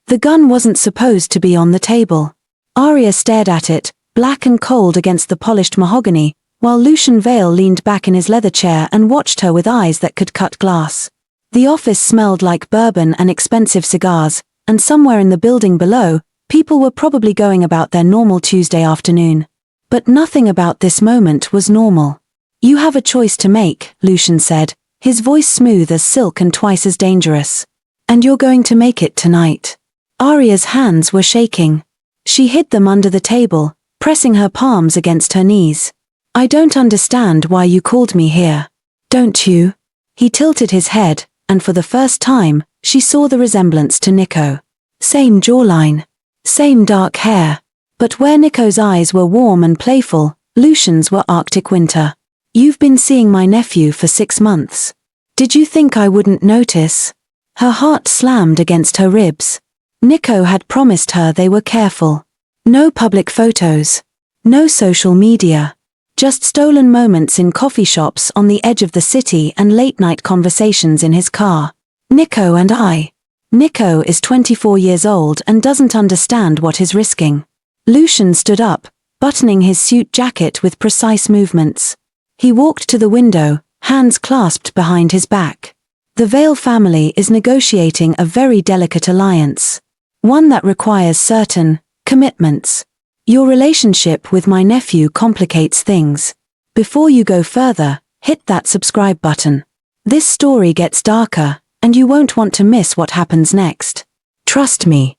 The gun wasn't supposed to be on the table. Aria stared at it, black and cold against the polished mahogany, while Lucian Vale leaned back in his leather chair and watched her with eyes that could cut glass. The office smelled like bourbon and expensive cigars, and somewhere in the building below, people were probably going about their normal Tuesday afternoon. But nothing about this moment was normal. "You have a choice to make," Lucian said, his voice smooth as silk and twice as dangerous. "And you're going to make it tonight." Aria's hands were shaking. She hid them under the table, pressing her palms against her knees. "I don't understand why you called me here. Don't you?" He tilted his head, and for the first time, she saw the resemblance to Nico. Same jawline. Same dark hair. But where Nico's eyes were warm and playful, Lucian's were Arctic winter. "You've been seeing my nephew for 6 months. Did you think I wouldn't notice?" Her heart slammed against her ribs. Nico had promised her they were careful. No public photos. No social media. Just stolen moments in coffee shops on the edge of the city and late-night conversations in his car. Nico and I. Nico is 24 years old and doesn't understand what he's risking. Lucian stood up, buttoning his suit jacket with precise movements. He walked to the window, hands clasped behind his back. The Vale family is negotiating a very delicate alliance. One that requires certain commitments. Your relationship with my nephew complicates things. Before you go further, hit that subscribe button. This story gets darker, and you won't want to miss what happens next. Trust me.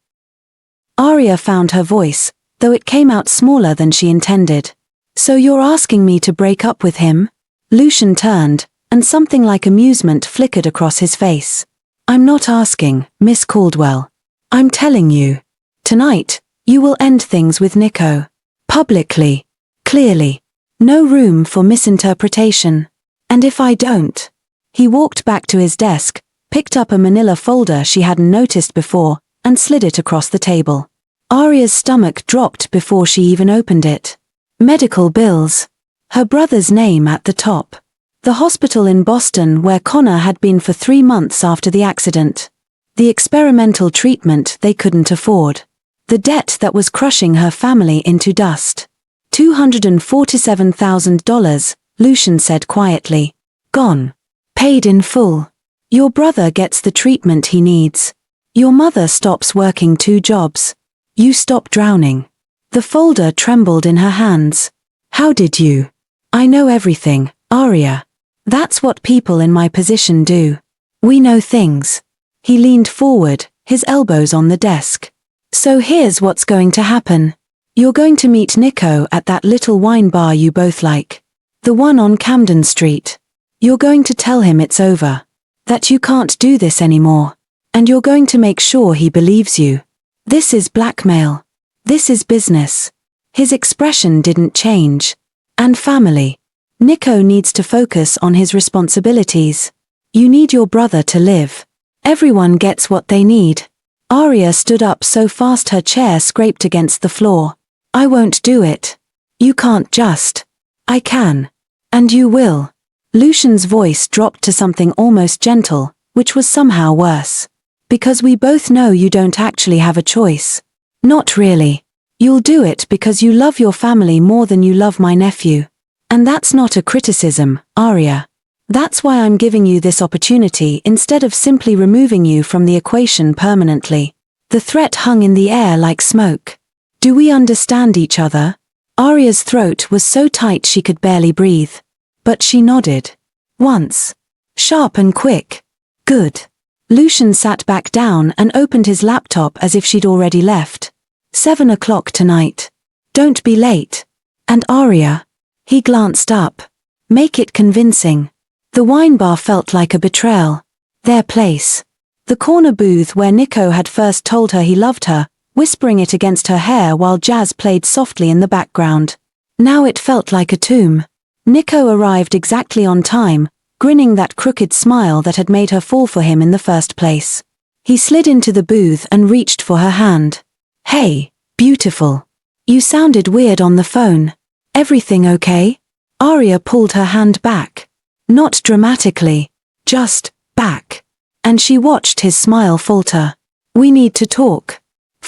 Aria found her voice, though it came out smaller than she intended. "So you're asking me to break up with him?" Lucian turned, and something like amusement flickered across his face. "I'm not asking, Miss Caldwell. I'm telling you. Tonight, you will end things with Nico. Publicly. Clearly. No room for misinterpretation. And if I don't..." He walked back to his desk, picked up a manila folder she hadn't noticed before, and slid it across the table. Aria's stomach dropped before she even opened it. Medical bills. Her brother's name at the top. The hospital in Boston where Connor had been for 3 months after the accident. The experimental treatment they couldn't afford. The debt that was crushing her family into dust. $247,000, Lucian said quietly. Gone. Paid in full. Your brother gets the treatment he needs. Your mother stops working 2 jobs. You stop drowning. The folder trembled in her hands. How did you? I know everything, Aria. That's what people in my position do. We know things. He leaned forward, his elbows on the desk. So here's what's going to happen. You're going to meet Nico at that little wine bar you both like. The one on Camden Street. You're going to tell him it's over. That you can't do this anymore. And you're going to make sure he believes you. This is blackmail. This is business. His expression didn't change. And family. Nico needs to focus on his responsibilities. You need your brother to live. Everyone gets what they need. Aria stood up so fast her chair scraped against the floor. I won't do it. You can't just. I can. And you will. Lucian's voice dropped to something almost gentle, which was somehow worse. Because we both know you don't actually have a choice. Not really. You'll do it because you love your family more than you love my nephew. And that's not a criticism, Aria. That's why I'm giving you this opportunity instead of simply removing you from the equation permanently. The threat hung in the air like smoke. Do we understand each other? Aria's throat was so tight she could barely breathe. But she nodded. Once. Sharp and quick. Good. Lucian sat back down and opened his laptop as if she'd already left. 7 o'clock tonight. Don't be late. And Aria. He glanced up. Make it convincing. The wine bar felt like a betrayal. Their place. The corner booth where Nico had first told her he loved her, whispering it against her hair while jazz played softly in the background. Now it felt like a tomb. Nico arrived exactly on time, grinning that crooked smile that had made her fall for him in the first place. He slid into the booth and reached for her hand. Hey, beautiful. You sounded weird on the phone. Everything okay? Aria pulled her hand back. Not dramatically. Just, back. And she watched his smile falter. We need to talk.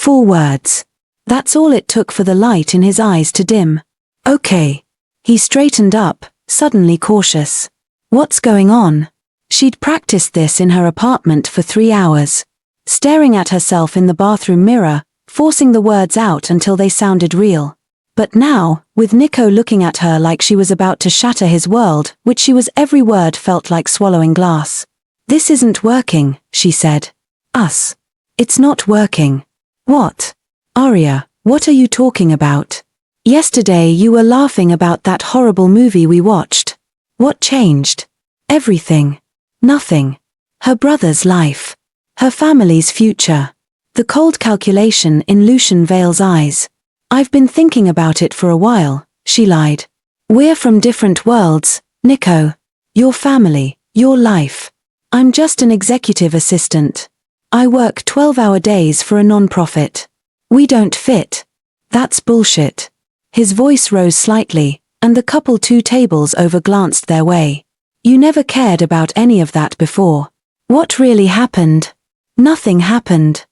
4 words. That's all it took for the light in his eyes to dim. Okay. He straightened up, suddenly cautious. What's going on? She'd practiced this in her apartment for 3 hours. Staring at herself in the bathroom mirror, forcing the words out until they sounded real. But now, with Nico looking at her like she was about to shatter his world, which she was, every word felt like swallowing glass. This isn't working, she said. Us. It's not working. What? Aria, what are you talking about? Yesterday you were laughing about that horrible movie we watched. What changed? Everything. Nothing. Her brother's life. Her family's future. The cold calculation in Lucian Vale's eyes. I've been thinking about it for a while, she lied. We're from different worlds, Nico. Your family, your life. I'm just an executive assistant. I work 12-hour days for a non-profit. We don't fit. That's bullshit. His voice rose slightly, and the couple 2 tables over glanced their way. You never cared about any of that before. What really happened? Nothing happened.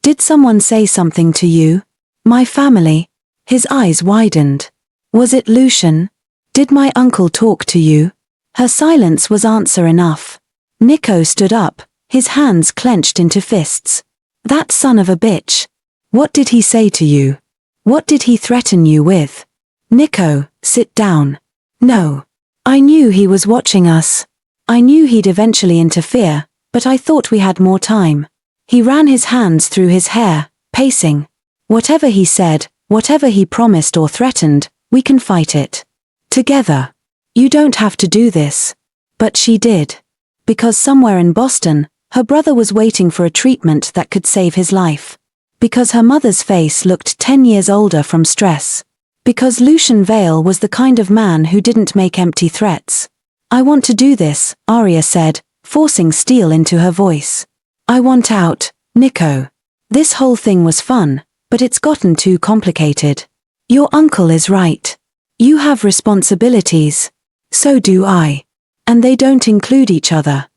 Did someone say something to you? My family? His eyes widened. Was it Lucian? Did my uncle talk to you? Her silence was answer enough. Nico stood up, his hands clenched into fists. That son of a bitch. What did he say to you? What did he threaten you with? Nico, sit down. No. I knew he was watching us. I knew he'd eventually interfere, but I thought we had more time. He ran his hands through his hair, pacing. Whatever he said, whatever he promised or threatened, we can fight it. Together. You don't have to do this. But she did. Because somewhere in Boston, her brother was waiting for a treatment that could save his life. Because her mother's face looked 10 years older from stress. Because Lucian Vale was the kind of man who didn't make empty threats. I want to do this, Aria said, forcing steel into her voice. I want out, Nico. This whole thing was fun, but it's gotten too complicated. Your uncle is right. You have responsibilities. So do I. And they don't include each other.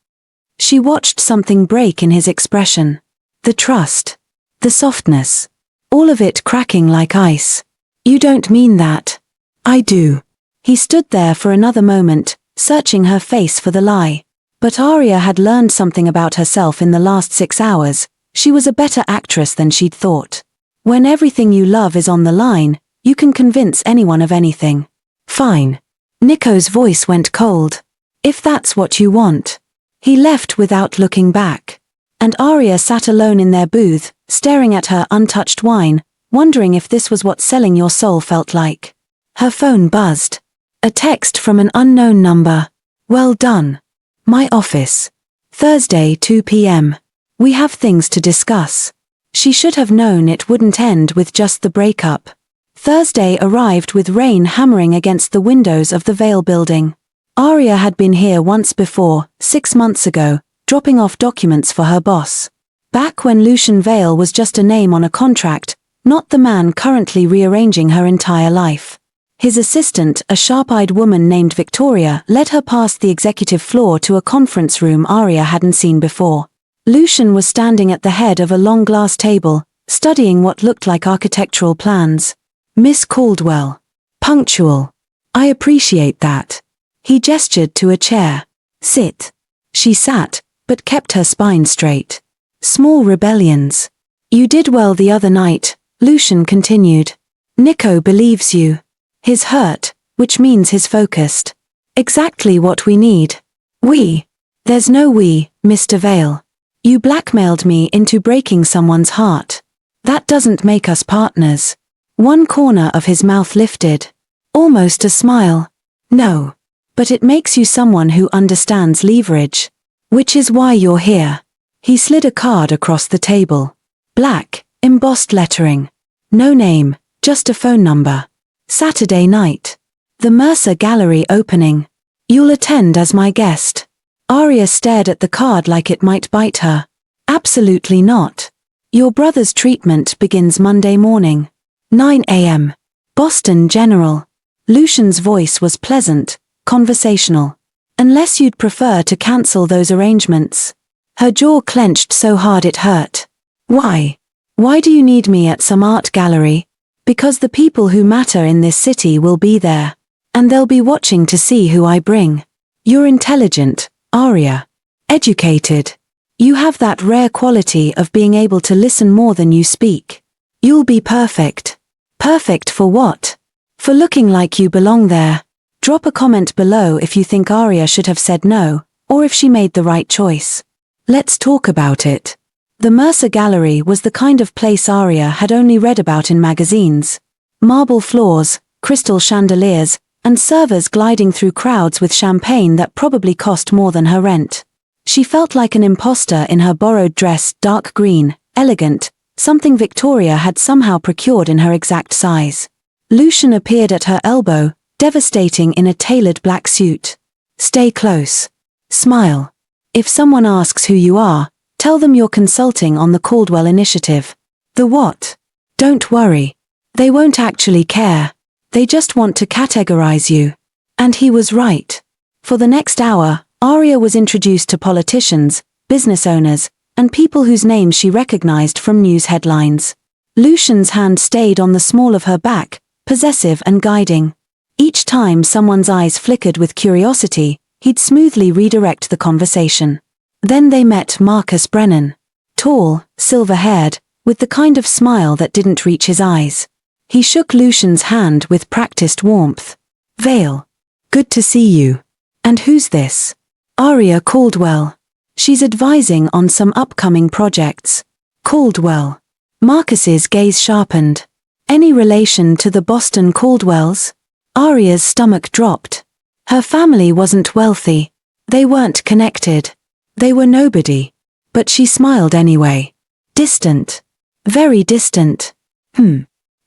She watched something break in his expression. The trust. The softness. All of it cracking like ice. You don't mean that. I do. He stood there for another moment, searching her face for the lie. But Aria had learned something about herself in the last 6 hours. She was a better actress than she'd thought. When everything you love is on the line, you can convince anyone of anything. Fine. Nico's voice went cold. If that's what you want. He left without looking back. And Aria sat alone in their booth, staring at her untouched wine, wondering if this was what selling your soul felt like. Her phone buzzed. A text from an unknown number. Well done. My office. Thursday 2 p.m. We have things to discuss. She should have known it wouldn't end with just the breakup. Thursday arrived with rain hammering against the windows of the Vale building. Aria had been here once before, 6 months ago, dropping off documents for her boss. Back when Lucian Vale was just a name on a contract, not the man currently rearranging her entire life. His assistant, a sharp-eyed woman named Victoria, led her past the executive floor to a conference room Aria hadn't seen before. Lucian was standing at the head of a long glass table, studying what looked like architectural plans. Miss Caldwell. Punctual. I appreciate that. He gestured to a chair. Sit. She sat, but kept her spine straight. Small rebellions. You did well the other night, Lucian continued. Nico believes you. His hurt, which means he's focused. Exactly what we need. We. There's no we, Mr. Vale. You blackmailed me into breaking someone's heart. That doesn't make us partners. One corner of his mouth lifted. Almost a smile. No. But it makes you someone who understands leverage. Which is why you're here. He slid a card across the table. Black, embossed lettering. No name, just a phone number. Saturday night. The Mercer Gallery opening. You'll attend as my guest. Aria stared at the card like it might bite her. Absolutely not. Your brother's treatment begins Monday morning. 9 a.m. Boston General. Lucian's voice was pleasant, conversational. Unless you'd prefer to cancel those arrangements. Her jaw clenched so hard it hurt. Why? Why do you need me at some art gallery? Because the people who matter in this city will be there. And they'll be watching to see who I bring. You're intelligent, Aria. Educated. You have that rare quality of being able to listen more than you speak. You'll be perfect. Perfect for what? For looking like you belong there. Drop a comment below if you think Aria should have said no, or if she made the right choice. Let's talk about it. The Mercer Gallery was the kind of place Aria had only read about in magazines. Marble floors, crystal chandeliers, and servers gliding through crowds with champagne that probably cost more than her rent. She felt like an imposter in her borrowed dress, dark green, elegant, something Victoria had somehow procured in her exact size. Lucian appeared at her elbow, devastating in a tailored black suit. Stay close. Smile. If someone asks who you are, tell them you're consulting on the Caldwell Initiative. The what? Don't worry. They won't actually care. They just want to categorize you. And he was right. For the next hour, Aria was introduced to politicians, business owners, and people whose names she recognized from news headlines. Lucian's hand stayed on the small of her back, possessive and guiding. Each time someone's eyes flickered with curiosity, he'd smoothly redirect the conversation. Then they met Marcus Brennan. Tall, silver-haired, with the kind of smile that didn't reach his eyes. He shook Lucian's hand with practiced warmth. Vale. Good to see you. And who's this? Aria Caldwell. She's advising on some upcoming projects. Caldwell. Marcus's gaze sharpened. Any relation to the Boston Caldwells? Aria's stomach dropped. Her family wasn't wealthy. They weren't connected. They were nobody. But she smiled anyway. Distant. Very distant.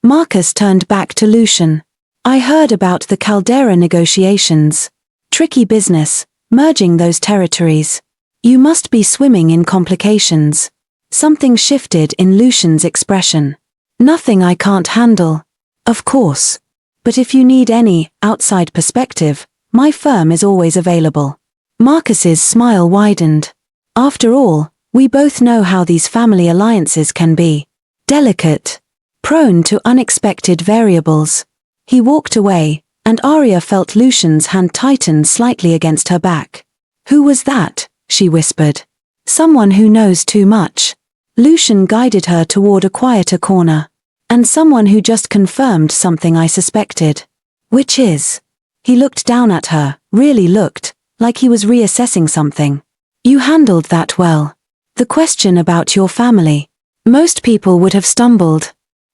Marcus turned back to Lucian. I heard about the Caldera negotiations. Tricky business, merging those territories. You must be swimming in complications. Something shifted in Lucian's expression. Nothing I can't handle. Of course. But if you need any outside perspective, my firm is always available. Marcus's smile widened. After all, we both know how these family alliances can be. Delicate. Prone to unexpected variables. He walked away, and Aria felt Lucian's hand tighten slightly against her back. Who was that? She whispered. Someone who knows too much. Lucian guided her toward a quieter corner. And someone who just confirmed something I suspected. Which is? He looked down at her, really looked, like he was reassessing something. You handled that well. The question about your family. Most people would have stumbled.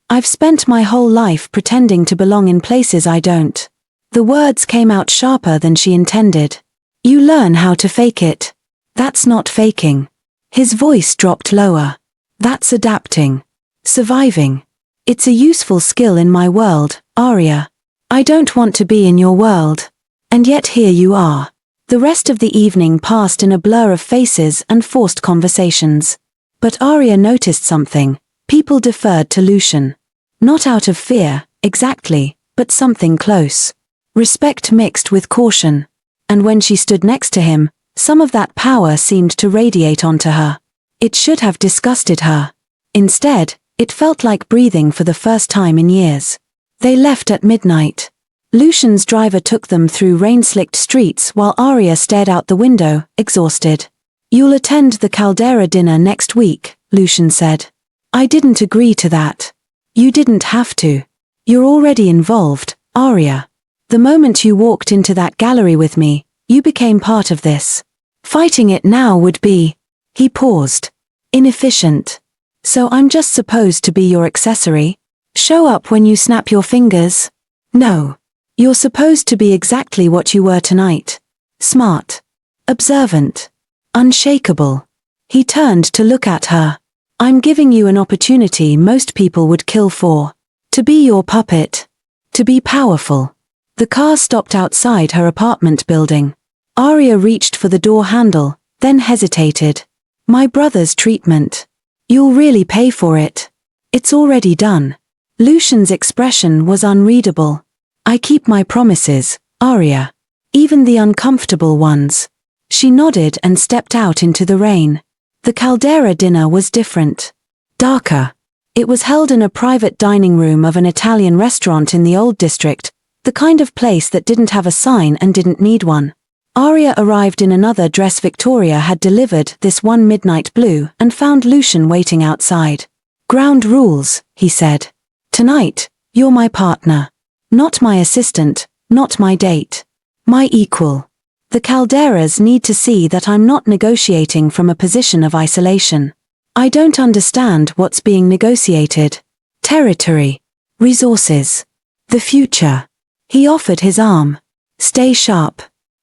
I've spent my whole life pretending to belong in places I don't. The words came out sharper than she intended. You learn how to fake it. That's not faking. His voice dropped lower. That's adapting. Surviving. It's a useful skill in my world, Aria. I don't want to be in your world. And yet here you are. The rest of the evening passed in a blur of faces and forced conversations. But Aria noticed something. People deferred to Lucian. Not out of fear, exactly, but something close. Respect mixed with caution. And when she stood next to him, some of that power seemed to radiate onto her. It should have disgusted her. Instead, it felt like breathing for the first time in years. They left at midnight. Lucian's driver took them through rain-slicked streets while Aria stared out the window, exhausted. You'll attend the Caldera dinner next week, Lucian said. I didn't agree to that. You didn't have to. You're already involved, Aria. The moment you walked into that gallery with me, you became part of this. Fighting it now would be... He paused. Inefficient. So I'm just supposed to be your accessory? Show up when you snap your fingers? No. You're supposed to be exactly what you were tonight. Smart. Observant. Unshakable. He turned to look at her. I'm giving you an opportunity most people would kill for. To be your puppet. To be powerful. The car stopped outside her apartment building. Aria reached for the door handle, then hesitated. My brother's treatment. You'll really pay for it. It's already done. Lucian's expression was unreadable. I keep my promises, Aria. Even the uncomfortable ones. She nodded and stepped out into the rain. The Caldera dinner was different. Darker. It was held in a private dining room of an Italian restaurant in the old district, the kind of place that didn't have a sign and didn't need one. Aria arrived in another dress Victoria had delivered, this one midnight blue, and found Lucian waiting outside. "Ground rules," he said. "Tonight, you're my partner. Not my assistant, not my date. My equal. The Calderas need to see that I'm not negotiating from a position of isolation. I don't understand what's being negotiated. Territory. Resources. The future." He offered his arm. "Stay sharp.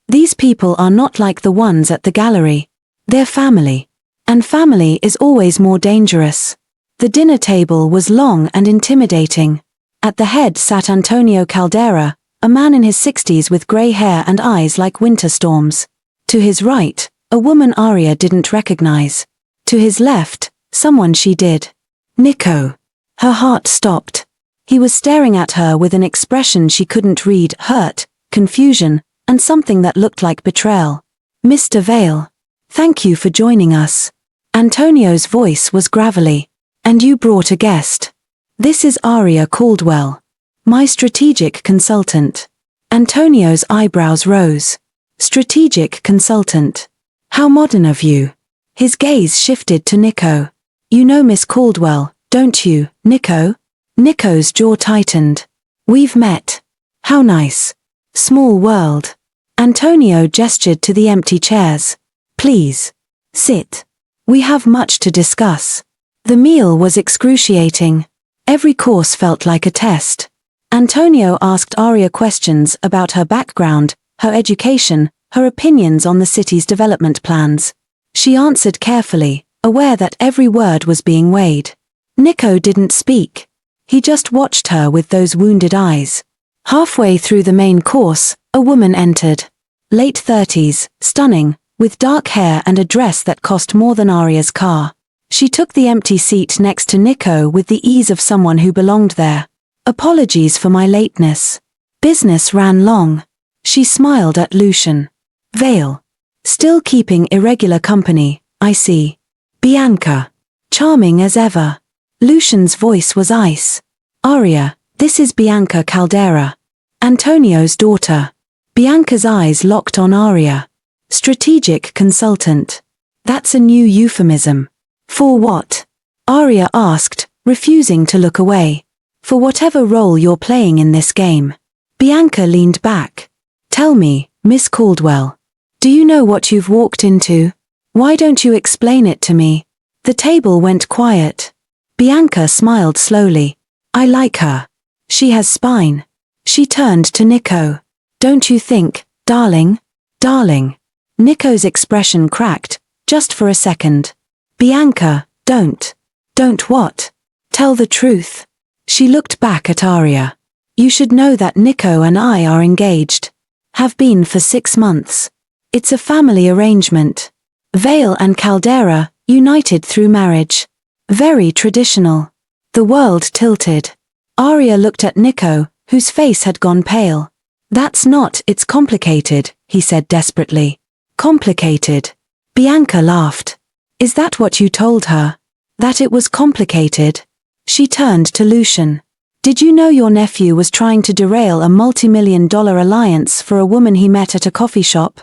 These people are not like the ones at the gallery. They're family. And family is always more dangerous." The dinner table was long and intimidating. At the head sat Antonio Caldera, a man in his 60s with grey hair and eyes like winter storms. To his right, a woman Aria didn't recognize. To his left, someone she did. Nico. Her heart stopped. He was staring at her with an expression she couldn't read, hurt, confusion, and something that looked like betrayal. "Mr. Vale. Thank you for joining us." Antonio's voice was gravelly. "And you brought a guest. This is Aria Caldwell. My strategic consultant." Antonio's eyebrows rose. "Strategic consultant. How modern of you." His gaze shifted to Nico. "You know Miss Caldwell, don't you, Nico?" Nico's jaw tightened. "We've met. How nice. Small world." Antonio gestured to the empty chairs. "Please. Sit. We have much to discuss." The meal was excruciating. Every course felt like a test. Antonio asked Aria questions about her background, her education, her opinions on the city's development plans. She answered carefully, aware that every word was being weighed. Nico didn't speak. He just watched her with those wounded eyes. Halfway through the main course, a woman entered. Late 30s, stunning, with dark hair and a dress that cost more than Aria's car. She took the empty seat next to Nico with the ease of someone who belonged there. "Apologies for my lateness. Business ran long." She smiled at Lucian. "Vale. Still keeping irregular company, I see. Bianca. Charming as ever." Lucian's voice was ice. "Aria, this is Bianca Caldera. Antonio's daughter." Bianca's eyes locked on Aria. "Strategic consultant. That's a new euphemism." "For what?" Aria asked, refusing to look away. "For whatever role you're playing in this game." Bianca leaned back. "Tell me, Miss Caldwell. Do you know what you've walked into? Why don't you explain it to me?" The table went quiet. Bianca smiled slowly. "I like her. She has spine." She turned to Nico. "Don't you think, darling? Darling." Nico's expression cracked, just for a second. "Bianca, don't. Don't what? Tell the truth." She looked back at Aria. "You should know that Nico and I are engaged. Have been for 6 months. It's a family arrangement. Vale and Caldera, united through marriage. Very traditional." The world tilted. Aria looked at Nico, whose face had gone pale. "That's not, it's complicated," he said desperately. "Complicated." Bianca laughed. "Is that what you told her? That it was complicated?" She turned to Lucian. "Did you know your nephew was trying to derail a multi-million-dollar alliance for a woman he met at a coffee shop?"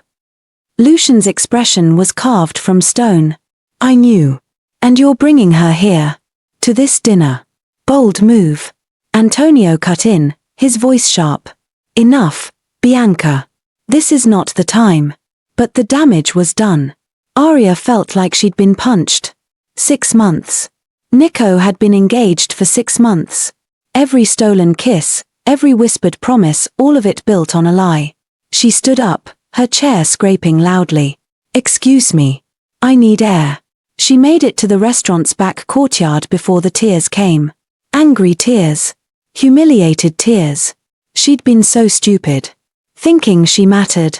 Lucian's expression was carved from stone. "I knew. And you're bringing her here. To this dinner. Bold move." Antonio cut in, his voice sharp. "Enough, Bianca. This is not the time." But the damage was done. Aria felt like she'd been punched. 6 months. Nico had been engaged for 6 months. Every stolen kiss, every whispered promise, all of it built on a lie. She stood up, her chair scraping loudly. "Excuse me. I need air." She made it to the restaurant's back courtyard before the tears came. Angry tears. Humiliated tears. She'd been so stupid. Thinking she mattered.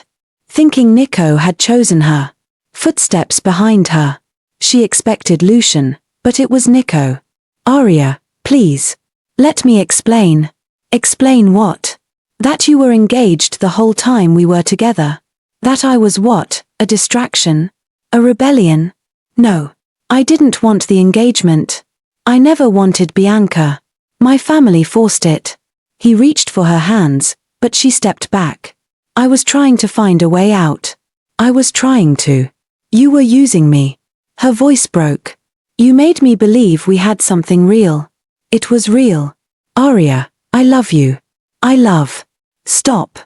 Thinking Nico had chosen her. Footsteps behind her. She expected Lucian, but it was Nico. "Aria, please. Let me explain." "Explain what?" "That you were engaged the whole time we were together. That I was what, a distraction? A rebellion? No. I didn't want the engagement. I never wanted Bianca. My family forced it. He reached for her hands, but she stepped back. I was trying to find a way out. I was trying to. You were using me. Her voice broke. You made me believe we had something real. It was real. Aria, I love you. I love. Stop.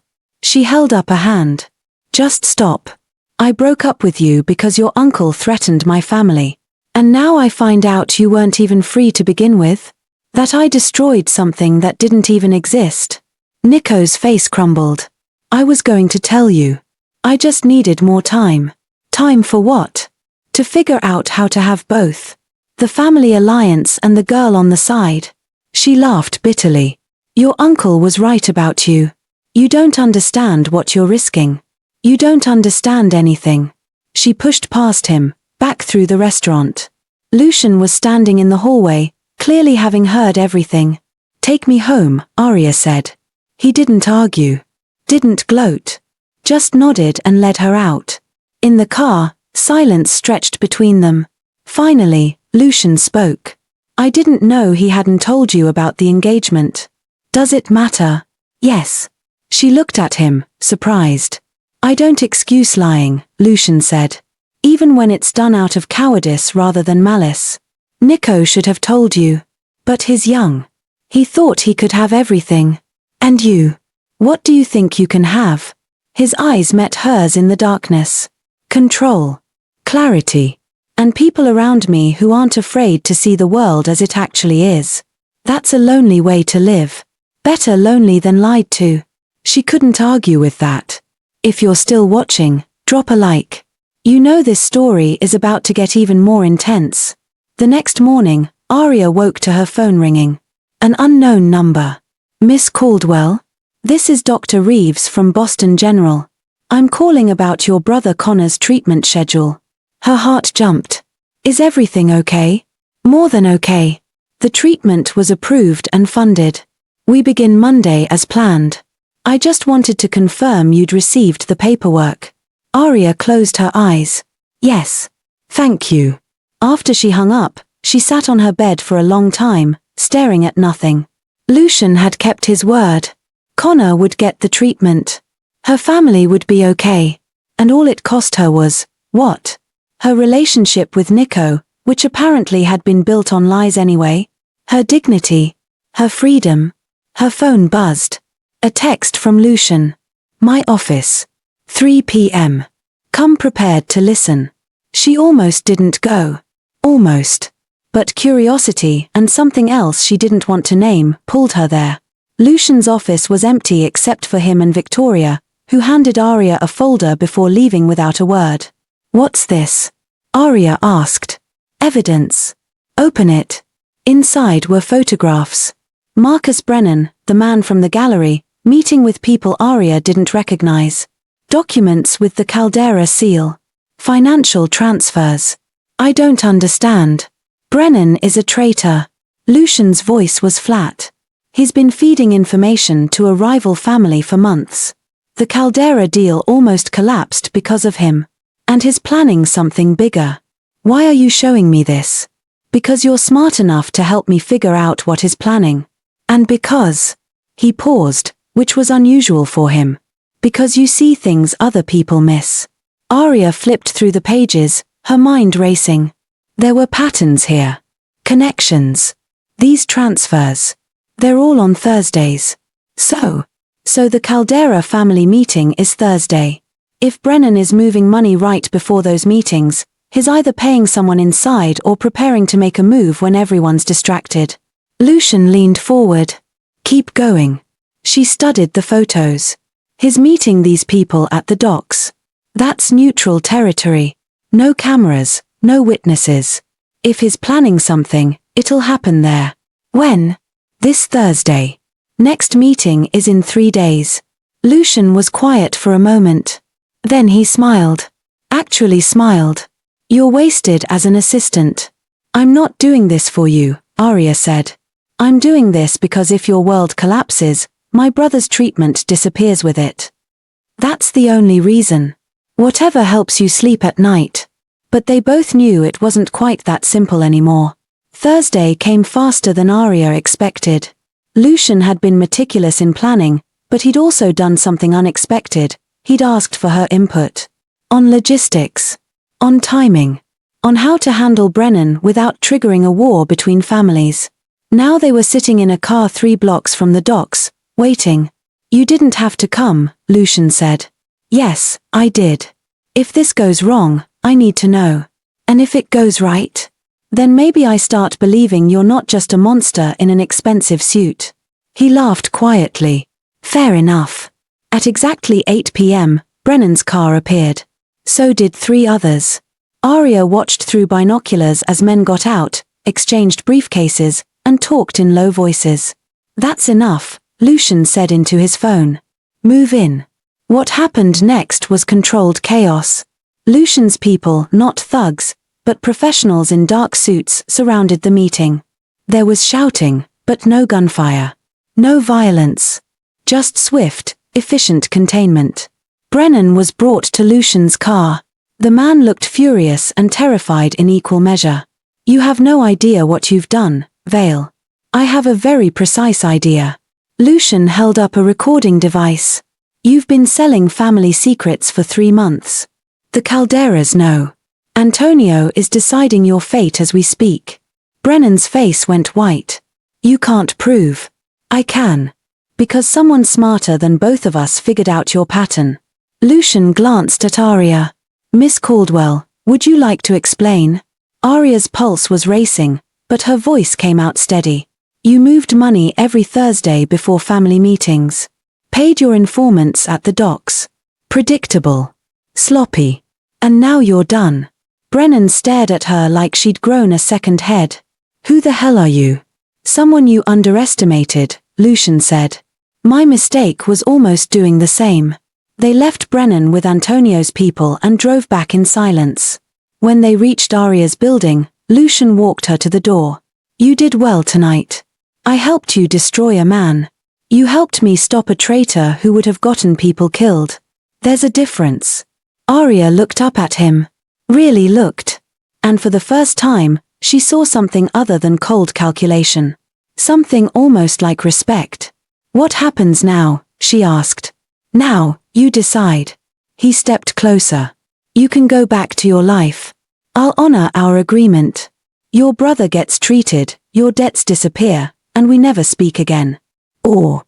She held up a hand. Just stop. I broke up with you because your uncle threatened my family. And now I find out you weren't even free to begin with? That I destroyed something that didn't even exist. Nico's face crumbled. I was going to tell you. I just needed more time. Time for what? To figure out how to have both. The family alliance and the girl on the side. She laughed bitterly. Your uncle was right about you. You don't understand what you're risking. You don't understand anything. She pushed past him, back through the restaurant. Lucian was standing in the hallway, clearly having heard everything. Take me home, Aria said. He didn't argue. Didn't gloat. Just nodded and led her out. In the car, silence stretched between them. Finally, Lucian spoke. I didn't know he hadn't told you about the engagement. Does it matter? Yes. She looked at him, surprised. I don't excuse lying, Lucian said. Even when it's done out of cowardice rather than malice. Nico should have told you. But he's young. He thought he could have everything. And you? What do you think you can have? His eyes met hers in the darkness. Control. Clarity. And people around me who aren't afraid to see the world as it actually is. That's a lonely way to live. Better lonely than lied to. She couldn't argue with that. If you're still watching, drop a like. You know this story is about to get even more intense. The next morning, Aria woke to her phone ringing. An unknown number. Miss Caldwell? This is Dr. Reeves from Boston General. I'm calling about your brother Connor's treatment schedule. Her heart jumped. Is everything okay? More than okay. The treatment was approved and funded. We begin Monday as planned. I just wanted to confirm you'd received the paperwork. Aria closed her eyes. Yes. Thank you. After she hung up, she sat on her bed for a long time, staring at nothing. Lucian had kept his word. Connor would get the treatment. Her family would be okay. And all it cost her was, what? Her relationship with Nico, which apparently had been built on lies anyway. Her dignity. Her freedom. Her phone buzzed. A text from Lucian. My office. 3 p.m. Come prepared to listen. She almost didn't go. Almost. But curiosity and something else she didn't want to name pulled her there. Lucian's office was empty except for him and Victoria, who handed Aria a folder before leaving without a word. What's this? Aria asked. Evidence. Open it. Inside were photographs. Marcus Brennan, the man from the gallery, meeting with people Aria didn't recognize. Documents with the Caldera seal. Financial transfers. I don't understand. Brennan is a traitor. Lucian's voice was flat. He's been feeding information to a rival family for months. The Caldera deal almost collapsed because of him. And he's planning something bigger. Why are you showing me this? Because you're smart enough to help me figure out what he's planning. And because... He paused, which was unusual for him. Because you see things other people miss. Aria flipped through the pages, her mind racing. There were patterns here. Connections. These transfers. They're all on Thursdays. So the Caldera family meeting is Thursday. If Brennan is moving money right before those meetings, he's either paying someone inside or preparing to make a move when everyone's distracted. Lucian leaned forward. Keep going. She studied the photos. He's meeting these people at the docks. That's neutral territory. No cameras, no witnesses. If he's planning something, it'll happen there. When? This Thursday. Next meeting is in 3 days. Lucian was quiet for a moment. Then he smiled. Actually smiled. You're wasted as an assistant. I'm not doing this for you, Aria said. I'm doing this because if your world collapses, my brother's treatment disappears with it. That's the only reason. Whatever helps you sleep at night. But they both knew it wasn't quite that simple anymore. Thursday came faster than Aria expected. Lucian had been meticulous in planning, but he'd also done something unexpected. He'd asked for her input. On logistics. On timing. On how to handle Brennan without triggering a war between families. Now they were sitting in a car 3 blocks from the docks, waiting. "You didn't have to come," Lucian said. "Yes, I did. If this goes wrong, I need to know. And if it goes right? Then maybe I start believing you're not just a monster in an expensive suit." He laughed quietly. "Fair enough." At exactly 8 p.m., Brennan's car appeared. So did 3 others. Aria watched through binoculars as men got out, exchanged briefcases, and talked in low voices. "That's enough," Lucian said into his phone. "Move in." What happened next was controlled chaos. Lucian's people, not thugs, but professionals in dark suits, surrounded the meeting. There was shouting, but no gunfire. No violence. Just swift, efficient containment. Brennan was brought to Lucian's car. The man looked furious and terrified in equal measure. "You have no idea what you've done, Vale." "I have a very precise idea." Lucian held up a recording device. "You've been selling family secrets for 3 months. The Calderas know. Antonio is deciding your fate as we speak." Brennan's face went white. "You can't prove." "I can. Because someone smarter than both of us figured out your pattern." Lucian glanced at Aria. "Miss Caldwell, would you like to explain?" Aria's pulse was racing, but her voice came out steady. "You moved money every Thursday before family meetings. Paid your informants at the docks. Predictable. Sloppy. And now you're done." Brennan stared at her like she'd grown a second head. "Who the hell are you?" "Someone you underestimated," Lucian said. "My mistake was almost doing the same." They left Brennan with Antonio's people and drove back in silence. When they reached Aria's building, Lucian walked her to the door. "You did well tonight. I helped you destroy a man. You helped me stop a traitor who would have gotten people killed. There's a difference." Aria looked up at him. Really looked. And for the first time, she saw something other than cold calculation. Something almost like respect. "What happens now?" she asked. "Now, you decide." He stepped closer. "You can go back to your life. I'll honor our agreement. Your brother gets treated, your debts disappear, and we never speak again. Or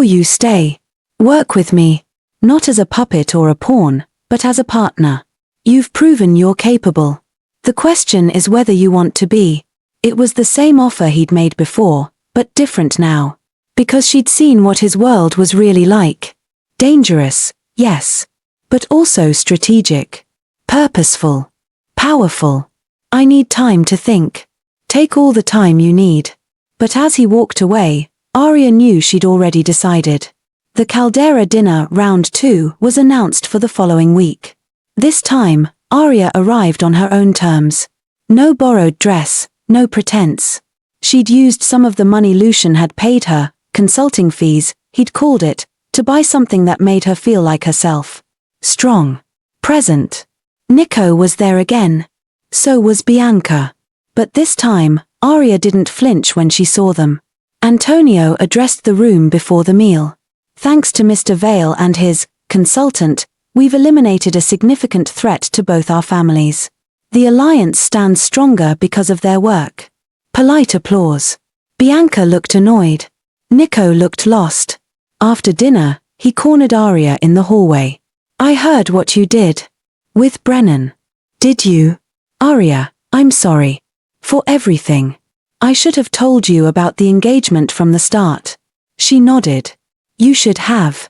you stay. Work with me. Not as a puppet or a pawn, but as a partner. You've proven you're capable. The question is whether you want to be." It was the same offer he'd made before, but different now. Because she'd seen what his world was really like. Dangerous, yes. But also strategic. Purposeful. Powerful. "I need time to think." "Take all the time you need." But as he walked away, Aria knew she'd already decided. The Caldera dinner round 2 was announced for the following week. This time, Aria arrived on her own terms. No borrowed dress, no pretense. She'd used some of the money Lucian had paid her, consulting fees, he'd called it, to buy something that made her feel like herself. Strong. Present. Nico was there again. So was Bianca. But this time, Aria didn't flinch when she saw them. Antonio addressed the room before the meal. "Thanks to Mr. Vale and his consultant, we've eliminated a significant threat to both our families. The alliance stands stronger because of their work." Polite applause. Bianca looked annoyed. Nico looked lost. After dinner, he cornered Aria in the hallway. "I heard what you did. With Brennan." "Did you?" "Aria, I'm sorry. For everything. I should have told you about the engagement from the start." She nodded. "You should have.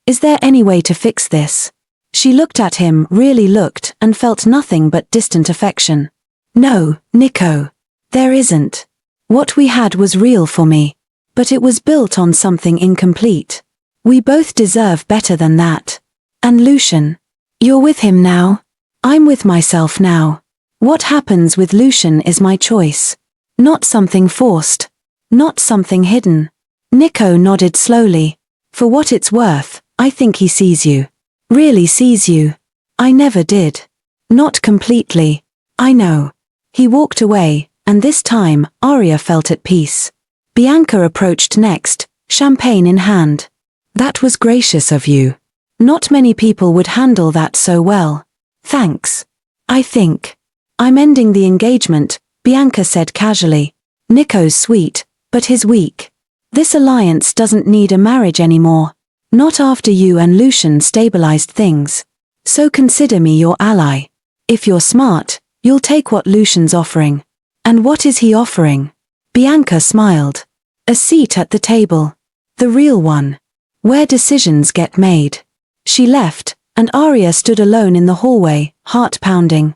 Is there any way to fix this?" She looked at him, really looked, and felt nothing but distant affection. "No, Nico. There isn't. What we had was real for me. But it was built on something incomplete. We both deserve better than that. And Lucian. You're with him now? I'm with myself now. What happens with Lucian is my choice. Not something forced. Not something hidden." Nico nodded slowly. "For what it's worth, I think he sees you. Really sees you. I never did. Not completely. I know." He walked away, and this time, Aria felt at peace. Bianca approached next, champagne in hand. That was gracious of you. Not many people would handle that so well. Thanks. I think I'm ending the engagement, Bianca said casually. Nico's sweet, but his weak. This alliance doesn't need a marriage anymore. Not after you and Lucian stabilized things. So consider me your ally. If you're smart, you'll take what Lucian's offering. And what is he offering? Bianca smiled. A seat at the table. The real one. Where decisions get made. She left, and Aria stood alone in the hallway, heart pounding.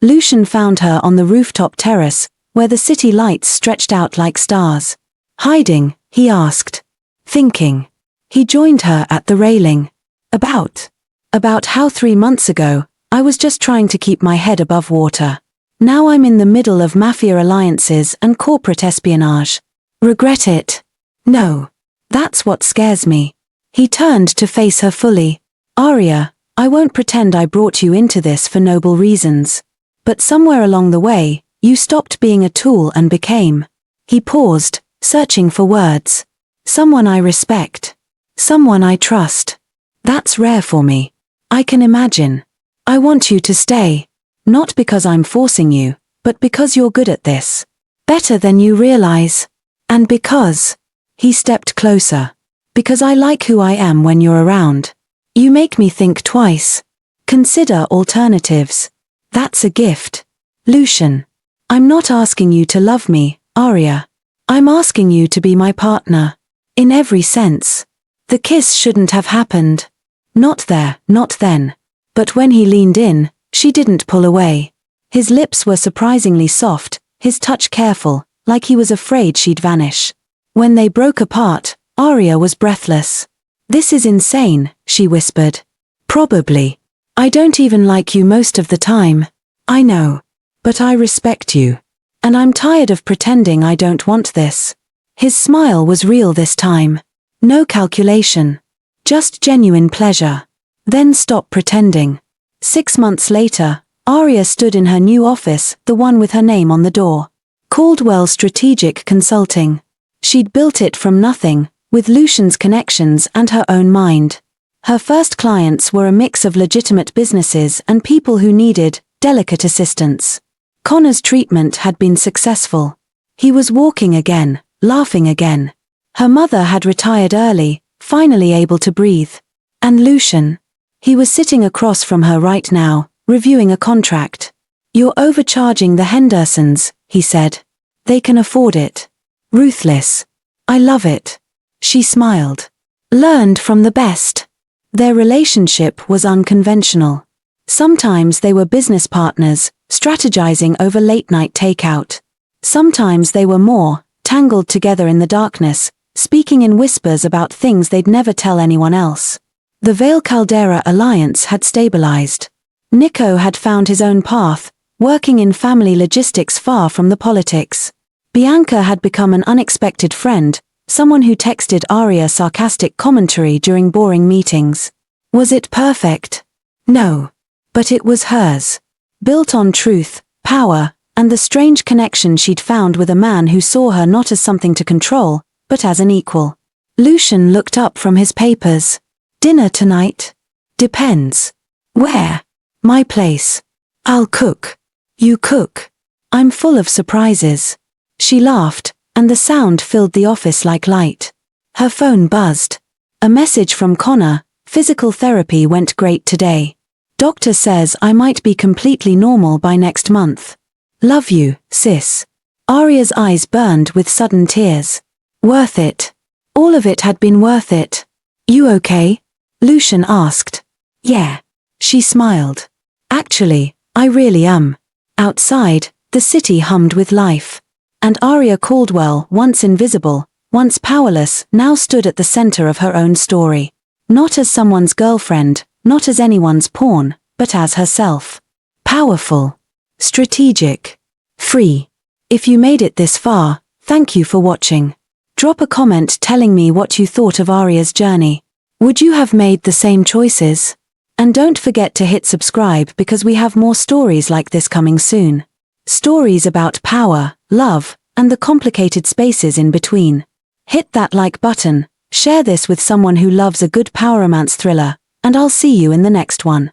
Lucian found her on the rooftop terrace, where the city lights stretched out like stars. Hiding, he asked. Thinking. He joined her at the railing. About how 3 months ago, I was just trying to keep my head above water. Now I'm in the middle of Mafia alliances and corporate espionage. Regret it? No. That's what scares me. He turned to face her fully. Aria, I won't pretend I brought you into this for noble reasons. But somewhere along the way, you stopped being a tool and became. He paused, searching for words. Someone I respect. Someone I trust. That's rare for me. I can imagine. I want you to stay. Not because I'm forcing you, but because you're good at this. Better than you realize. And because. He stepped closer. Because I like who I am when you're around. You make me think twice. Consider alternatives. That's a gift. Lucian. I'm not asking you to love me, Aria. I'm asking you to be my partner. In every sense. The kiss shouldn't have happened. Not there, not then. But when he leaned in, she didn't pull away. His lips were surprisingly soft, his touch careful, like he was afraid she'd vanish. When they broke apart, Aria was breathless. This is insane, she whispered. Probably. I don't even like you most of the time. I know. But I respect you. And I'm tired of pretending I don't want this. His smile was real this time. No calculation. Just genuine pleasure. Then stop pretending. 6 months later, Aria stood in her new office, the one with her name on the door. Caldwell Strategic Consulting. She'd built it from nothing, with Lucian's connections and her own mind. Her first clients were a mix of legitimate businesses and people who needed delicate assistance. Connor's treatment had been successful. He was walking again, laughing again. Her mother had retired early, finally able to breathe. And Lucian? He was sitting across from her right now, reviewing a contract. You're overcharging the Hendersons, he said. They can afford it. Ruthless. I love it. She smiled. Learned from the best. Their relationship was unconventional. Sometimes they were business partners, strategizing over late-night takeout. Sometimes they were more, tangled together in the darkness, speaking in whispers about things they'd never tell anyone else. The Vale Caldera alliance had stabilized. Nico had found his own path, working in family logistics far from the politics. Bianca had become an unexpected friend, someone who texted Aria sarcastic commentary during boring meetings. Was it perfect? No. But it was hers. Built on truth, power, and the strange connection she'd found with a man who saw her not as something to control, but as an equal. Lucian looked up from his papers. Dinner tonight? Depends. Where? My place. I'll cook. You cook. I'm full of surprises. She laughed, and the sound filled the office like light. Her phone buzzed. A message from Connor. Physical therapy went great today. Doctor says I might be completely normal by next month. Love you, sis. Aria's eyes burned with sudden tears. Worth it. All of it had been worth it. You okay? Lucian asked. Yeah. She smiled. Actually, I really am. Outside, the city hummed with life. And Aria Caldwell, once invisible, once powerless, now stood at the center of her own story. Not as someone's girlfriend, not as anyone's pawn, but as herself. Powerful. Strategic. Free. If you made it this far, thank you for watching. Drop a comment telling me what you thought of Aria's journey. Would you have made the same choices? And don't forget to hit subscribe because we have more stories like this coming soon. Stories about power, love, and the complicated spaces in between. Hit that like button, share this with someone who loves a good power romance thriller, and I'll see you in the next one.